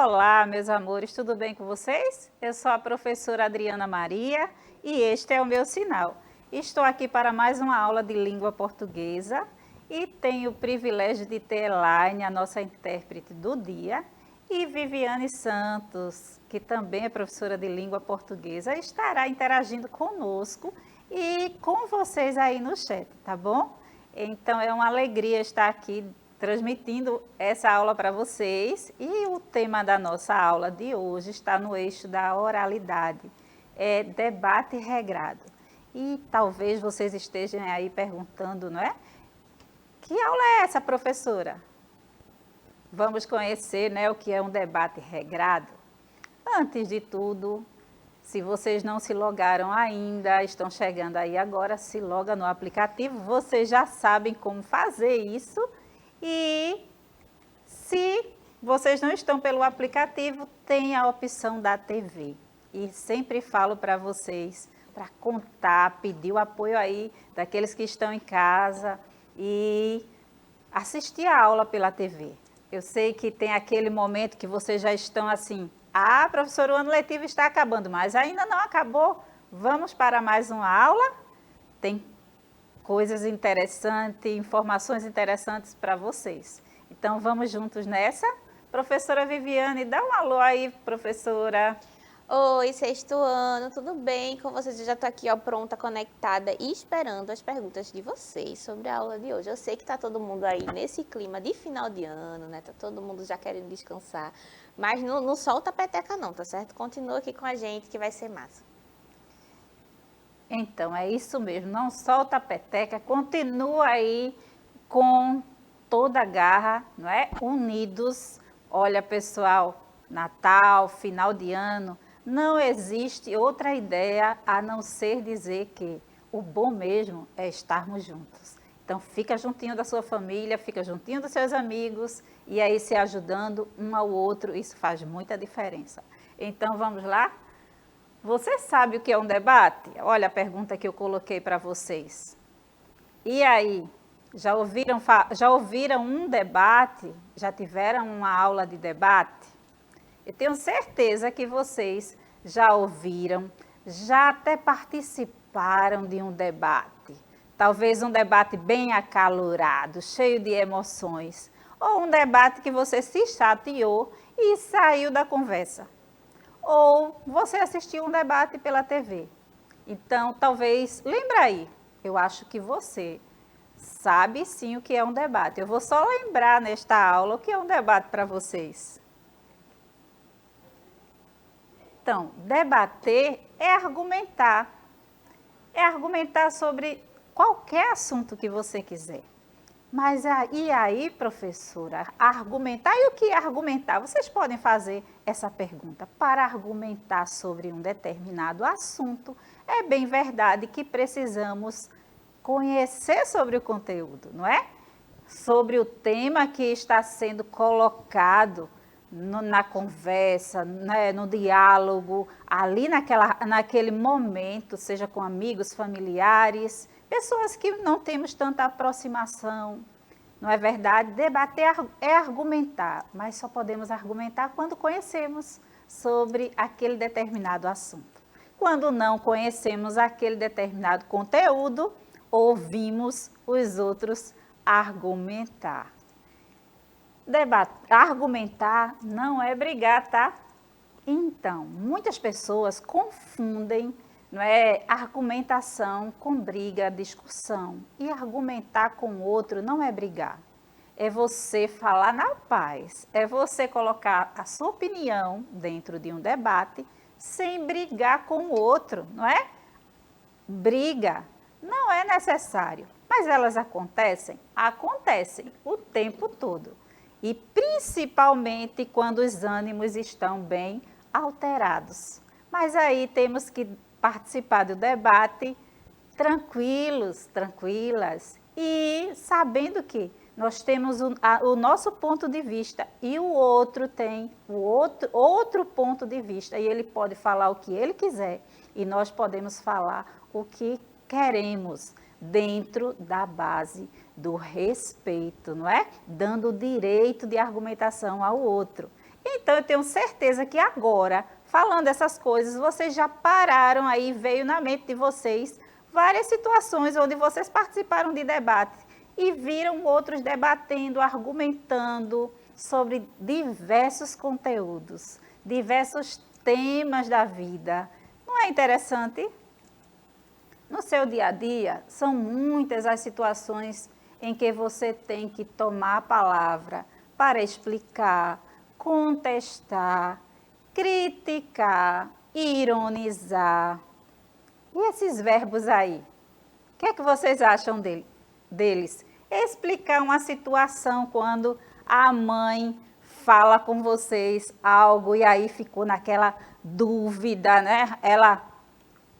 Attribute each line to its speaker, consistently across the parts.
Speaker 1: Olá, meus amores, tudo bem com vocês? Eu sou a professora Adriana Maria e este é o meu sinal. Estou aqui para mais uma aula de língua portuguesa e tenho o privilégio de ter Elaine, a nossa intérprete do dia, e Viviane Santos, que também é professora de língua portuguesa, estará interagindo conosco e com vocês aí no chat, tá bom? Então é uma alegria estar aqui transmitindo essa aula para vocês e o tema da nossa aula de hoje está no eixo da oralidade, é debate regrado. E talvez vocês estejam aí perguntando, não é? Que aula é essa, professora? Vamos conhecer, né, o que é um debate regrado? Antes de tudo, se vocês não se logaram ainda, estão chegando aí agora, se loga no aplicativo, vocês já sabem como fazer isso. E se vocês não estão pelo aplicativo, tem a opção da TV. E sempre falo para vocês, para contar, pedir o apoio aí daqueles que estão em casa e assistir a aula pela TV. Eu sei que tem aquele momento que vocês já estão assim, professor, o ano letivo está acabando, mas ainda não acabou. Vamos para mais uma aula? Tem coisas interessantes, informações interessantes para vocês. Então, vamos juntos nessa? Professora Viviane, dá um alô aí, professora.
Speaker 2: Oi, sexto ano, tudo bem com vocês? Eu já estou aqui, ó, pronta, conectada e esperando as perguntas de vocês sobre a aula de hoje. Eu sei que está todo mundo aí nesse clima de final de ano, né? Tá todo mundo já querendo descansar, mas não solta a peteca não, tá certo? Continua aqui com a gente que vai ser massa.
Speaker 1: Então, é isso mesmo, não solta a peteca, continua aí com toda a garra, não é? Unidos. Olha, pessoal, Natal, final de ano, não existe outra ideia a não ser dizer que o bom mesmo é estarmos juntos. Então, fica juntinho da sua família, fica juntinho dos seus amigos e aí se ajudando um ao outro, isso faz muita diferença. Então, vamos lá? Você sabe o que é um debate? Olha a pergunta que eu coloquei para vocês. E aí, já ouviram um debate? Já tiveram uma aula de debate? Eu tenho certeza que vocês já ouviram, já até participaram de um debate. Talvez um debate bem acalorado, cheio de emoções. Ou um debate que você se chateou e saiu da conversa. Ou você assistiu um debate pela TV. Então, talvez, lembra aí, eu acho que você sabe sim o que é um debate. Eu vou só lembrar nesta aula o que é um debate para vocês. Então, debater é argumentar. É argumentar sobre qualquer assunto que você quiser. Mas e aí, professora, argumentar? E o que é argumentar? Vocês podem fazer essa pergunta. Para argumentar sobre um determinado assunto, é bem verdade que precisamos conhecer sobre o conteúdo, não é? Sobre o tema que está sendo colocado na conversa, né, no diálogo, ali naquele momento, seja com amigos, familiares, pessoas que não temos tanta aproximação, não é verdade? Debater é argumentar, mas só podemos argumentar quando conhecemos sobre aquele determinado assunto. Quando não conhecemos aquele determinado conteúdo, ouvimos os outros argumentar. Argumentar não é brigar, tá? Então, muitas pessoas confundem, não é, argumentação com briga, discussão. E argumentar com o outro não é brigar. É você falar na paz. É você colocar a sua opinião dentro de um debate sem brigar com o outro, não é? Briga não é necessário. Mas elas acontecem? Acontecem o tempo todo. E principalmente quando os ânimos estão bem alterados. Mas aí temos que participar do debate tranquilos, tranquilas e sabendo que nós temos o nosso ponto de vista e o outro tem o outro ponto de vista e ele pode falar o que ele quiser e nós podemos falar o que queremos dentro da base do respeito, não é? Dando o direito de argumentação ao outro. Então, eu tenho certeza que agora, falando essas coisas, vocês já pararam aí, veio na mente de vocês várias situações onde vocês participaram de debate e viram outros debatendo, argumentando sobre diversos conteúdos, diversos temas da vida. Não é interessante? No seu dia a dia, são muitas as situações em que você tem que tomar a palavra para explicar, contestar, criticar, ironizar. E esses verbos aí? O que é que vocês acham deles? Explicar uma situação quando a mãe fala com vocês algo e aí ficou naquela dúvida, né?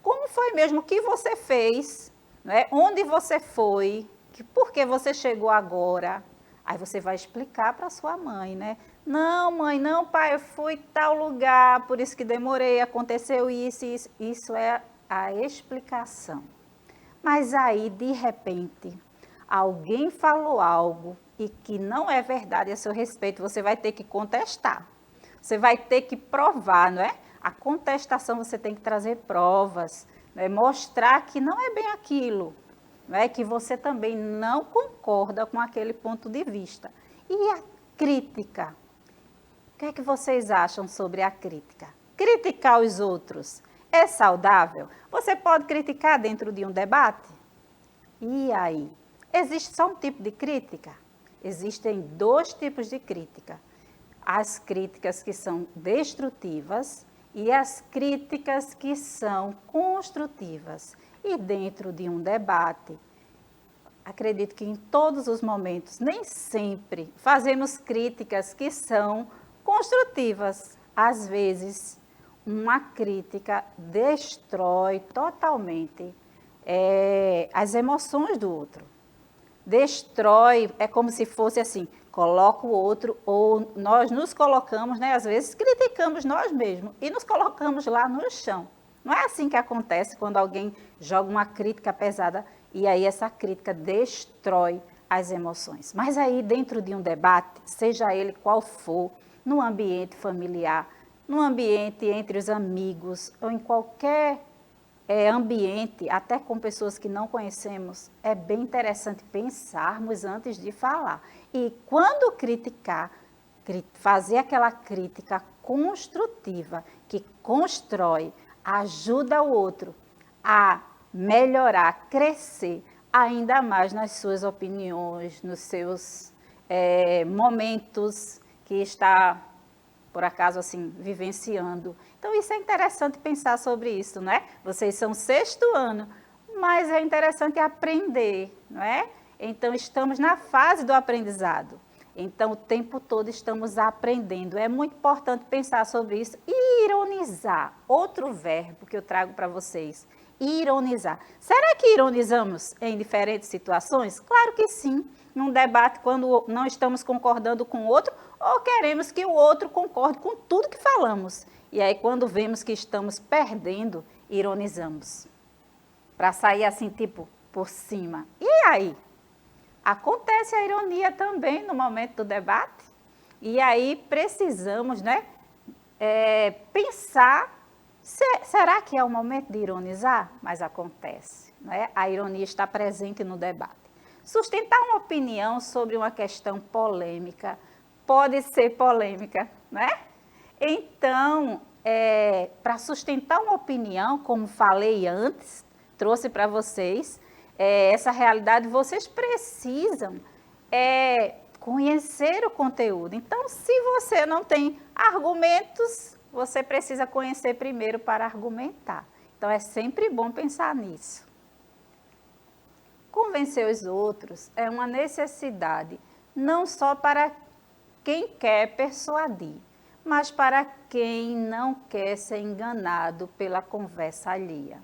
Speaker 1: Como foi mesmo? O que você fez? Né? Onde você foi? Por que você chegou agora? Aí você vai explicar para sua mãe, né? Não, mãe, não, pai, eu fui tal lugar, por isso que demorei, aconteceu isso, isso. Isso é a explicação. Mas aí, de repente, alguém falou algo e que não é verdade a seu respeito, você vai ter que contestar. Você vai ter que provar, não é? A contestação você tem que trazer provas, né? Mostrar que não é bem aquilo, não é? Que você também não concorda com aquele ponto de vista. E a crítica? O que é que vocês acham sobre a crítica? Criticar os outros é saudável? Você pode criticar dentro de um debate? E aí? Existe só um tipo de crítica? Existem dois tipos de crítica. As críticas que são destrutivas e as críticas que são construtivas. E dentro de um debate, acredito que em todos os momentos, nem sempre fazemos críticas que são construtivas. Às vezes, uma crítica destrói totalmente as emoções do outro. Destrói, é como se fosse assim, coloca o outro, ou nós nos colocamos, né, às vezes criticamos nós mesmos e nos colocamos lá no chão. Não é assim que acontece quando alguém joga uma crítica pesada e aí essa crítica destrói as emoções. Mas aí dentro de um debate, seja ele qual for, no ambiente familiar, no ambiente entre os amigos ou em qualquer ambiente, até com pessoas que não conhecemos, é bem interessante pensarmos antes de falar. E quando criticar, fazer aquela crítica construtiva, que constrói, ajuda o outro a melhorar, crescer ainda mais nas suas opiniões, nos seus momentos que está, por acaso, assim, vivenciando. Então, isso é interessante pensar sobre isso, não é? Vocês são 6º ano, mas é interessante aprender, não é? Então, estamos na fase do aprendizado. Então, o tempo todo estamos aprendendo. É muito importante pensar sobre isso e ironizar. Outro verbo que eu trago para vocês, ironizar. Será que ironizamos em diferentes situações? Claro que sim. Num debate, quando não estamos concordando com o outro, ou queremos que o outro concorde com tudo que falamos. E aí, quando vemos que estamos perdendo, ironizamos. Para sair assim, tipo, por cima. E aí? Acontece a ironia também no momento do debate. E aí precisamos, né, pensar, será que é o momento de ironizar? Mas acontece, né? A ironia está presente no debate. Sustentar uma opinião sobre uma questão polêmica pode ser polêmica, né? Então, para sustentar uma opinião, como falei antes, trouxe para vocês, essa realidade, vocês precisam conhecer o conteúdo. Então, se você não tem argumentos, você precisa conhecer primeiro para argumentar. Então, é sempre bom pensar nisso. Convencer os outros é uma necessidade, não só para quem quer persuadir, mas para quem não quer ser enganado pela conversa alheia.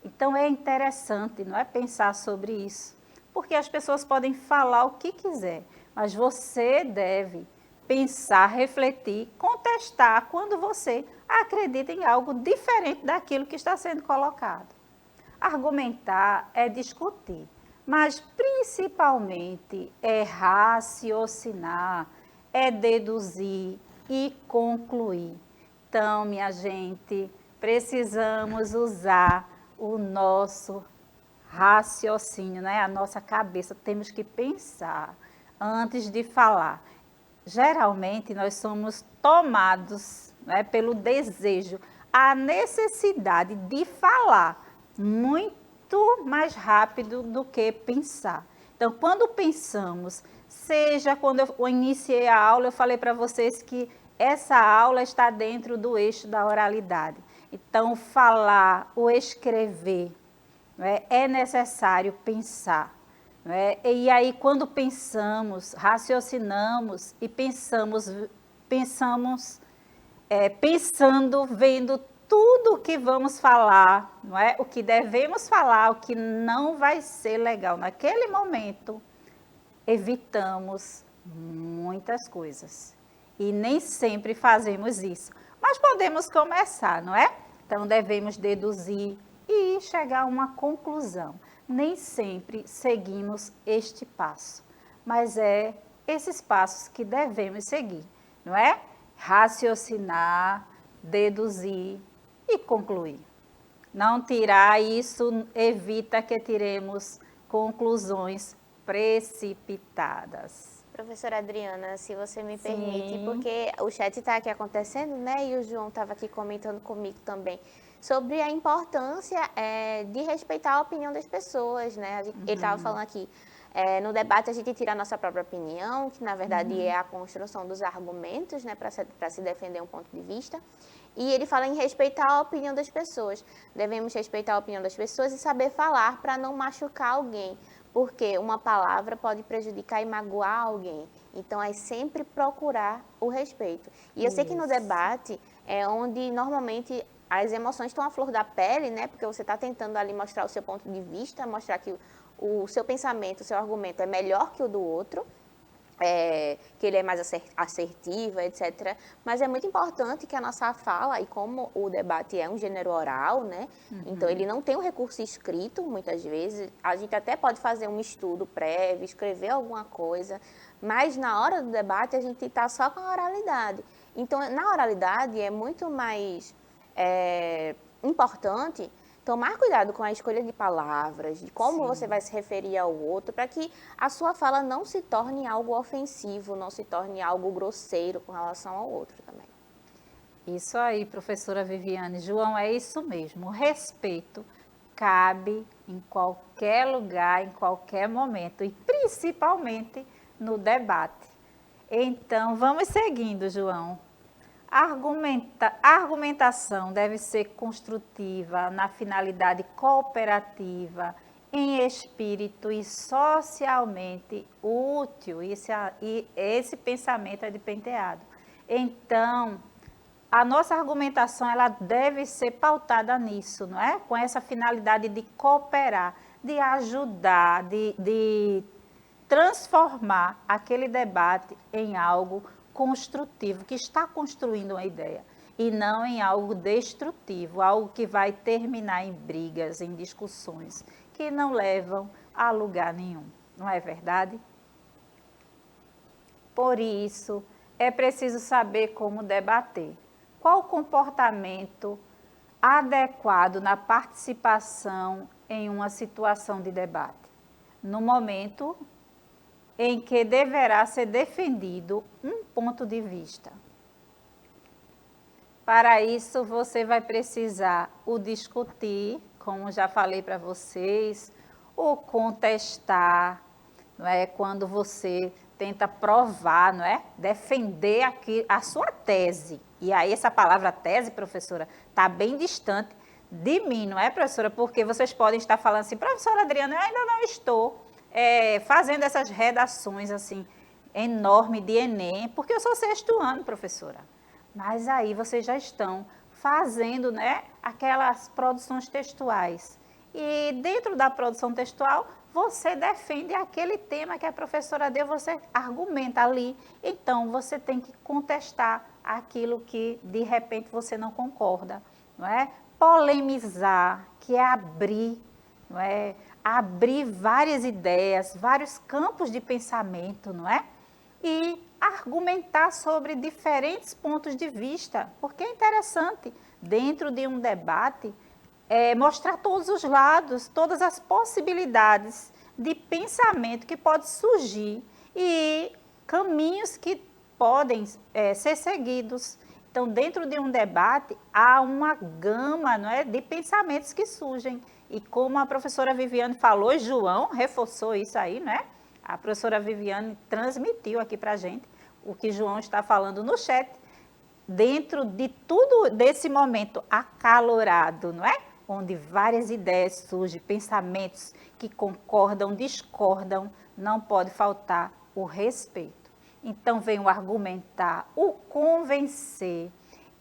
Speaker 1: Então, é interessante, não é, pensar sobre isso, porque as pessoas podem falar o que quiser, mas você deve pensar, refletir, contestar quando você acredita em algo diferente daquilo que está sendo colocado. Argumentar é discutir, mas principalmente é raciocinar, é deduzir, e concluir. Então, minha gente, precisamos usar o nosso raciocínio, né? A nossa cabeça, temos que pensar antes de falar. Geralmente, nós somos tomados, né, pelo desejo, a necessidade de falar muito mais rápido do que pensar. Então, quando pensamos, seja quando eu iniciei a aula, eu falei para vocês que essa aula está dentro do eixo da oralidade. Então, falar ou escrever, né, é necessário pensar. Né? E aí, quando pensamos, raciocinamos e pensando, vendo tudo o que vamos falar, não é? O que devemos falar, o que não vai ser legal naquele momento, evitamos muitas coisas. E nem sempre fazemos isso. Mas podemos começar, não é? Então, devemos deduzir e chegar a uma conclusão. Nem sempre seguimos este passo, mas é esses passos que devemos seguir, não é? Raciocinar, deduzir e concluir. Não tirar isso evita que tiremos conclusões precipitadas.
Speaker 2: Professora Adriana, se você me
Speaker 1: Sim.
Speaker 2: permite, porque o chat está aqui acontecendo, né? E o João estava aqui comentando comigo também sobre a importância de respeitar a opinião das pessoas, né? Ele estava falando aqui, no debate a gente tira a nossa própria opinião, que na verdade é a construção dos argumentos, né? Para se defender um ponto de vista. E ele fala em respeitar a opinião das pessoas. Devemos respeitar a opinião das pessoas e saber falar para não machucar alguém. Porque uma palavra pode prejudicar e magoar alguém. Então, é sempre procurar o respeito. E eu sei que no debate é onde, normalmente, as emoções estão à flor da pele, né? Porque você está tentando ali mostrar o seu ponto de vista, mostrar que o seu pensamento, o seu argumento é melhor que o do outro. Que ele é mais assertivo, etc. Mas é muito importante que a nossa fala, e como o debate é um gênero oral, né? Então ele não tem um recurso escrito, muitas vezes. A gente até pode fazer um estudo prévio, escrever alguma coisa, mas na hora do debate a gente está só com a oralidade. Então, na oralidade é muito mais importante tomar cuidado com a escolha de palavras, de como você vai se referir ao outro, para que a sua fala não se torne algo ofensivo, não se torne algo grosseiro com relação ao outro também.
Speaker 1: Isso aí, professora Viviane. João, é isso mesmo. O respeito cabe em qualquer lugar, em qualquer momento, e principalmente no debate. Então, vamos seguindo, João. A argumentação deve ser construtiva, na finalidade cooperativa, em espírito e socialmente útil. E esse pensamento é de Penteado. Então, a nossa argumentação ela deve ser pautada nisso, não é? Com essa finalidade de cooperar, de ajudar, de transformar aquele debate em algo construtivo, que está construindo uma ideia, e não em algo destrutivo, algo que vai terminar em brigas, em discussões, que não levam a lugar nenhum, não é verdade? Por isso, é preciso saber como debater. Qual o comportamento adequado na participação em uma situação de debate? No momento em que deverá ser defendido um ponto de vista. Para isso, você vai precisar o discutir, como já falei para vocês, o contestar, não é? Quando você tenta provar, não é? Defender aqui a sua tese. E aí essa palavra tese, professora, está bem distante de mim, não é, professora? Porque vocês podem estar falando assim, professora Adriana, eu ainda não estou fazendo essas redações assim, enorme de Enem, porque eu sou 6º ano, professora. Mas aí vocês já estão fazendo, né, aquelas produções textuais. E dentro da produção textual, você defende aquele tema que a professora deu, você argumenta ali. Então, você tem que contestar aquilo que, de repente, você não concorda, não é? Polemizar, que é abrir, não é? Abrir várias ideias, vários campos de pensamento, não é? e argumentar sobre diferentes pontos de vista, porque é interessante, dentro de um debate, mostrar todos os lados, todas as possibilidades de pensamento que pode surgir e caminhos que podem ser seguidos. Então, dentro de um debate, há uma gama, não é, de pensamentos que surgem. E como a professora Viviane falou, e João reforçou isso aí, né? A professora Viviane transmitiu aqui para a gente o que João está falando no chat. Dentro de tudo desse momento acalorado, não é? Onde várias ideias surgem, pensamentos que concordam, discordam, não pode faltar o respeito. Então vem o argumentar, o convencer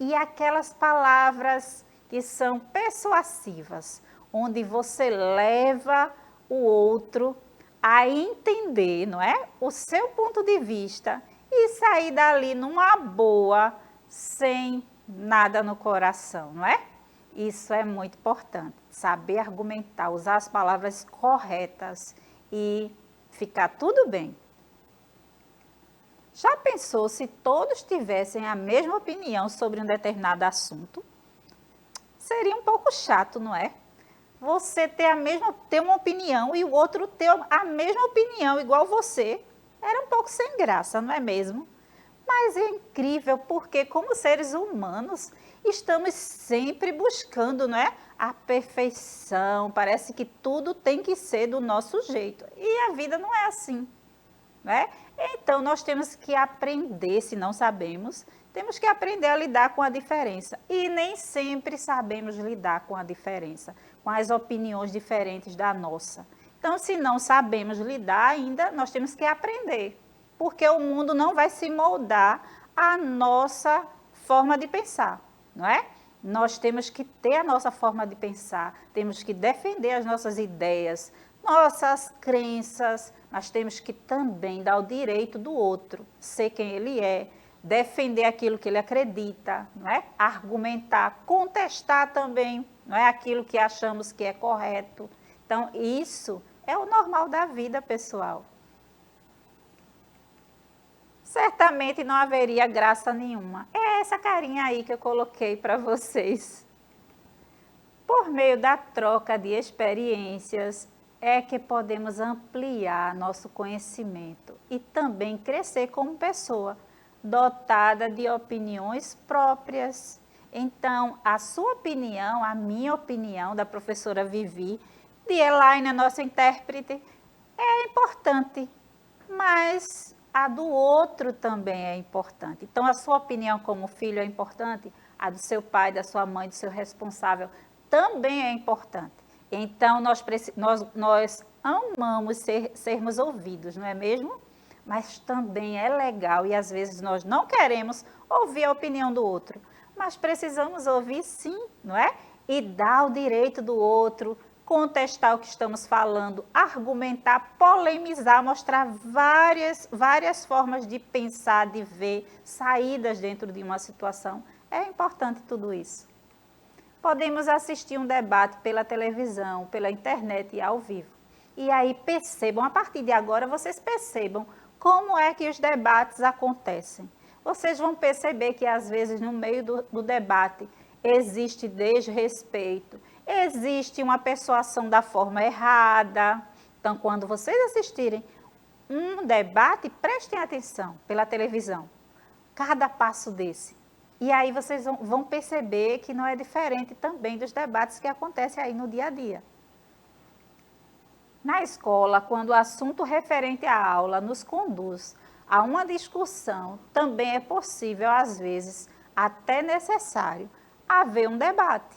Speaker 1: e aquelas palavras que são persuasivas, onde você leva o outro a entender, não é? O seu ponto de vista e sair dali numa boa, sem nada no coração, não é? Isso é muito importante, saber argumentar, usar as palavras corretas e ficar tudo bem. Já pensou se todos tivessem a mesma opinião sobre um determinado assunto? Seria um pouco chato, não é? Você ter uma opinião e o outro ter a mesma opinião igual você. Era um pouco sem graça, não é mesmo? Mas é incrível porque, como seres humanos, estamos sempre buscando, não é? A perfeição. Parece que tudo tem que ser do nosso jeito. E a vida não é assim, não é? Então, nós temos que aprender, se não sabemos, temos que aprender a lidar com a diferença. E nem sempre sabemos lidar com a diferença, com as opiniões diferentes da nossa. Então, se não sabemos lidar ainda, nós temos que aprender. Porque o mundo não vai se moldar à nossa forma de pensar, não é? Nós temos que ter a nossa forma de pensar, temos que defender as nossas ideias, nossas crenças, mas temos que também dar o direito do outro, ser quem ele é, defender aquilo que ele acredita, não é? Argumentar, contestar também, não é? Aquilo que achamos que é correto. Então, isso é o normal da vida, pessoal. Certamente não haveria graça nenhuma. É essa carinha aí que eu coloquei para vocês. Por meio da troca de experiências, é que podemos ampliar nosso conhecimento e também crescer como pessoa, dotada de opiniões próprias. Então, a sua opinião, a minha opinião, da professora Vivi, de Elaine, a nossa intérprete, é importante, mas a do outro também é importante. Então, a sua opinião como filho é importante, a do seu pai, da sua mãe, do seu responsável, também é importante. Então, nós amamos sermos ouvidos, não é mesmo? Mas também é legal, e às vezes nós não queremos ouvir a opinião do outro, mas precisamos ouvir sim, não é? E dar o direito do outro, contestar o que estamos falando, argumentar, polemizar, mostrar várias formas de pensar, de ver, saídas dentro de uma situação. É importante tudo isso. Podemos assistir um debate pela televisão, pela internet e ao vivo. E aí percebam, a partir de agora, vocês percebam como é que os debates acontecem. Vocês vão perceber que, às vezes, no meio do debate, existe desrespeito, existe uma persuasão da forma errada. Então, quando vocês assistirem um debate, prestem atenção pela televisão, cada passo desse. E aí vocês vão perceber que não é diferente também dos debates que acontecem aí no dia a dia. Na escola, quando o assunto referente à aula nos conduz a uma discussão, também é possível, às vezes, até necessário, haver um debate.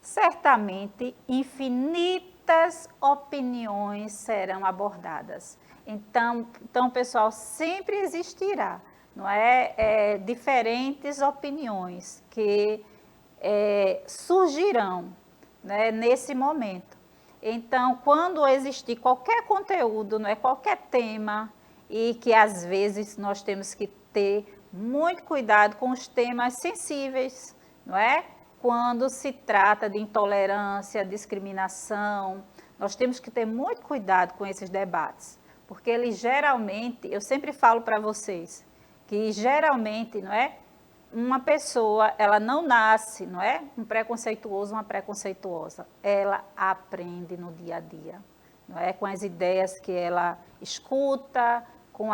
Speaker 1: Certamente, infinitas opiniões serão abordadas. Então pessoal, sempre existirá, não é? Diferentes opiniões que surgirão, né, nesse momento. Então, quando existir qualquer conteúdo, não é, qualquer tema, e que às vezes nós temos que ter muito cuidado com os temas sensíveis, não é? Quando se trata de intolerância, discriminação, nós temos que ter muito cuidado com esses debates, porque ele geralmente, eu sempre falo para vocês, que geralmente, não é? Uma pessoa, ela não nasce, não é? Um preconceituoso, uma preconceituosa. Ela aprende no dia a dia, não é? Com as ideias que ela escuta, com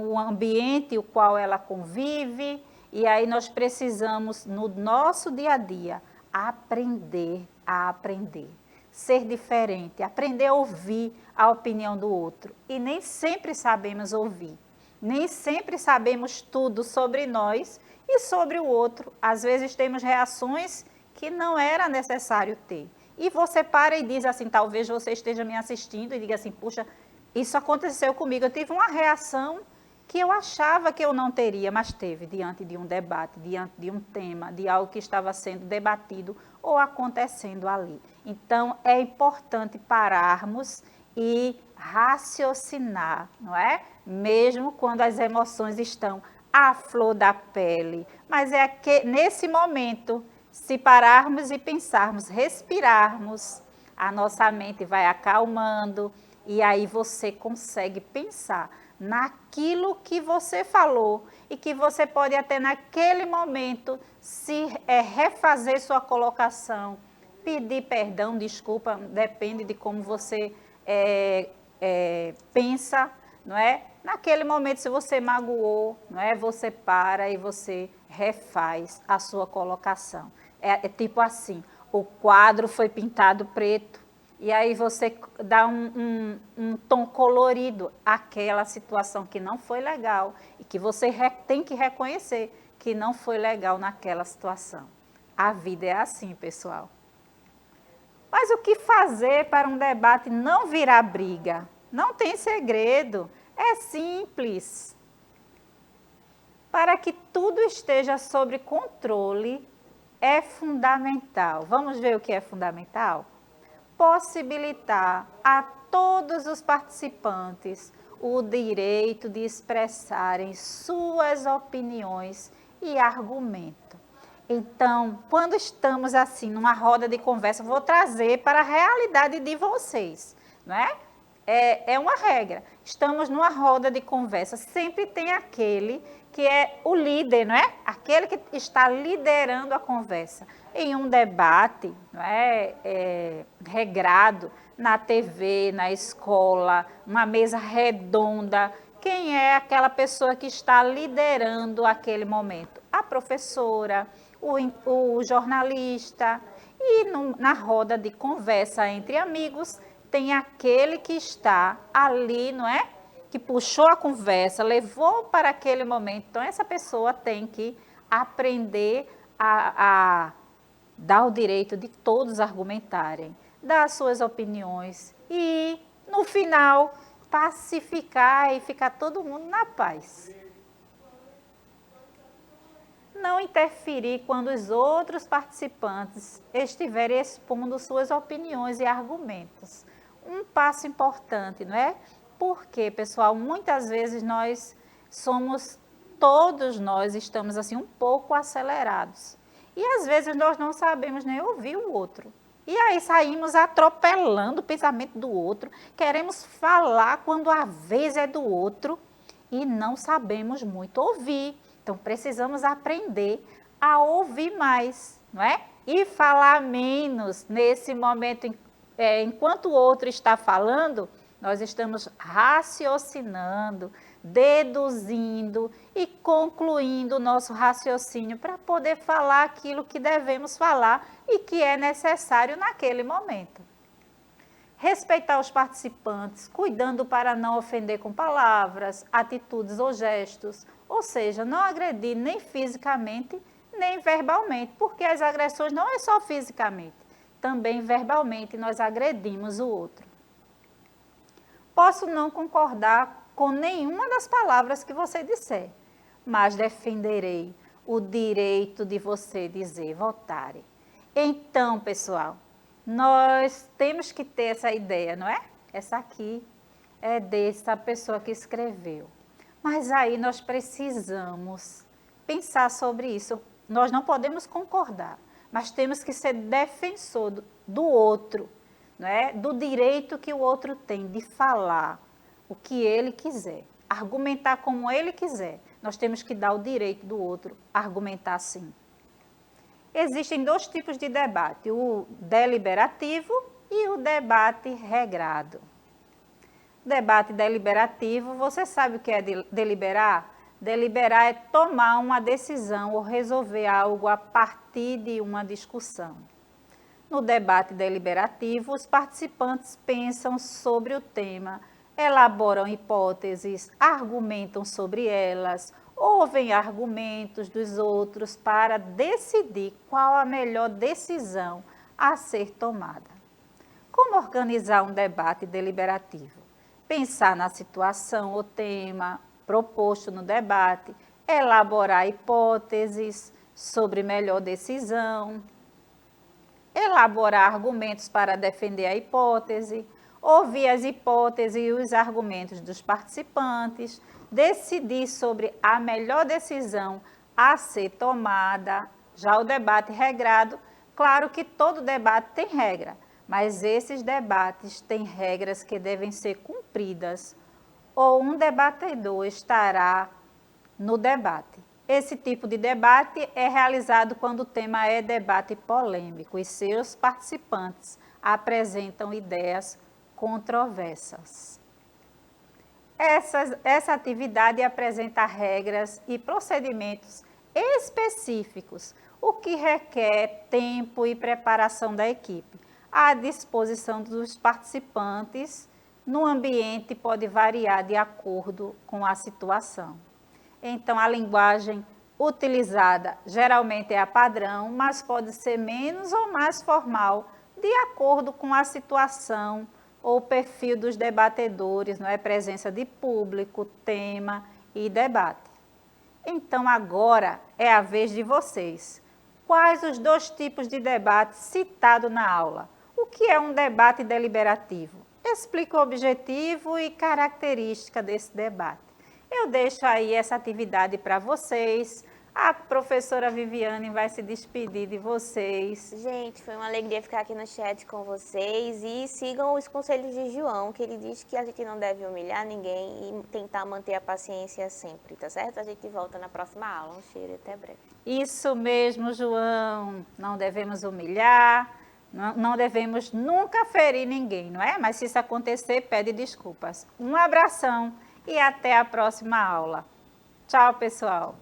Speaker 1: o ambiente o qual ela convive. E aí nós precisamos, no nosso dia a dia, aprender a aprender. Ser diferente, aprender a ouvir a opinião do outro. E nem sempre sabemos ouvir. Nem sempre sabemos tudo sobre nós e sobre o outro. Às vezes temos reações que não era necessário ter. E você para e diz assim, talvez você esteja me assistindo e diga assim, puxa, isso aconteceu comigo, eu tive uma reação que eu achava que eu não teria, mas teve diante de um debate, diante de um tema, de algo que estava sendo debatido ou acontecendo ali. Então, é importante pararmos e raciocinar, não é? Mesmo quando as emoções estão à flor da pele. Mas é que nesse momento, se pararmos e pensarmos, respirarmos, a nossa mente vai acalmando e aí você consegue pensar naquilo que você falou e que você pode até naquele momento se refazer sua colocação, pedir perdão, desculpa, depende de como você pensa, não é? Naquele momento, se você magoou, não é? Você para e você refaz a sua colocação. É tipo assim, o quadro foi pintado preto, e aí você dá um tom colorido àquela situação que não foi legal e que você tem que reconhecer que não foi legal naquela situação. A vida é assim, pessoal. Mas o que fazer para um debate não virar briga? Não tem segredo, é simples. Para que tudo esteja sob controle, é fundamental. Vamos ver o que é fundamental? Possibilitar a todos os participantes o direito de expressarem suas opiniões e argumentos. Então, quando estamos assim numa roda de conversa, vou trazer para a realidade de vocês, não é? É uma regra. Estamos numa roda de conversa, sempre tem aquele que é o líder, não é? Aquele que está liderando a conversa. Em um debate, não é? Regrado, na TV, na escola, uma mesa redonda. Quem é aquela pessoa que está liderando aquele momento? A professora, o jornalista. E na roda de conversa entre amigos, tem aquele que está ali, não é? Que puxou a conversa, levou para aquele momento. Então, essa pessoa tem que aprender a dar o direito de todos argumentarem, dar suas opiniões e, no final, pacificar e ficar todo mundo na paz. Não interferir quando os outros participantes estiverem expondo suas opiniões e argumentos. Um passo importante, não é? Porque, pessoal, muitas vezes todos nós estamos assim um pouco acelerados. E às vezes nós não sabemos nem ouvir o outro. E aí saímos atropelando o pensamento do outro, queremos falar quando a vez é do outro e não sabemos muito ouvir. Então precisamos aprender a ouvir mais, não é? E falar menos nesse momento. Enquanto o outro está falando, nós estamos raciocinando, deduzindo e concluindo o nosso raciocínio para poder falar aquilo que devemos falar e que é necessário naquele momento. Respeitar os participantes, cuidando para não ofender com palavras, atitudes ou gestos, ou seja, não agredir nem fisicamente, nem verbalmente, porque as agressões não é só fisicamente. Também verbalmente nós agredimos o outro. Posso não concordar com nenhuma das palavras que você disser, mas defenderei o direito de você dizer, votarem. Então, pessoal, nós temos que ter essa ideia, não é? Essa aqui é dessa pessoa que escreveu. Mas aí nós precisamos pensar sobre isso. Nós não podemos concordar, mas temos que ser defensor do outro, não é? Do direito que o outro tem de falar, o que ele quiser, argumentar como ele quiser. Nós temos que dar o direito do outro a argumentar sim. Existem 2 tipos de debate, o deliberativo e o debate regrado. Debate deliberativo, você sabe o que é deliberar? Deliberar é tomar uma decisão ou resolver algo a partir de uma discussão. No debate deliberativo, os participantes pensam sobre o tema, elaboram hipóteses, argumentam sobre elas, ouvem argumentos dos outros para decidir qual a melhor decisão a ser tomada. Como organizar um debate deliberativo? Pensar na situação ou tema proposto no debate, elaborar hipóteses sobre melhor decisão, elaborar argumentos para defender a hipótese, ouvir as hipóteses e os argumentos dos participantes, decidir sobre a melhor decisão a ser tomada. Já o debate regrado, claro que todo debate tem regra, mas esses debates têm regras que devem ser cumpridas, ou um debatedor estará no debate. Esse tipo de debate é realizado quando o tema é debate polêmico e seus participantes apresentam ideias controversas. Essa atividade apresenta regras e procedimentos específicos, o que requer tempo e preparação da equipe. A disposição dos participantes no ambiente pode variar de acordo com a situação. Então, a linguagem utilizada geralmente é a padrão, mas pode ser menos ou mais formal, de acordo com a situação ou perfil dos debatedores, não é? Presença de público, tema e debate. Então, agora é a vez de vocês. Quais os 2 tipos de debate citados na aula? O que é um debate deliberativo? Explica o objetivo e característica desse debate. Eu deixo aí essa atividade para vocês. A professora Viviane vai se despedir de vocês.
Speaker 2: Gente, foi uma alegria ficar aqui no chat com vocês e sigam os conselhos de João, que ele diz que a gente não deve humilhar ninguém e tentar manter a paciência sempre, tá certo? A gente volta na próxima aula. Um cheiro e até breve.
Speaker 1: Isso mesmo, João. Não devemos humilhar, não devemos nunca ferir ninguém, não é? Mas se isso acontecer, pede desculpas. Um abração e até a próxima aula. Tchau, pessoal.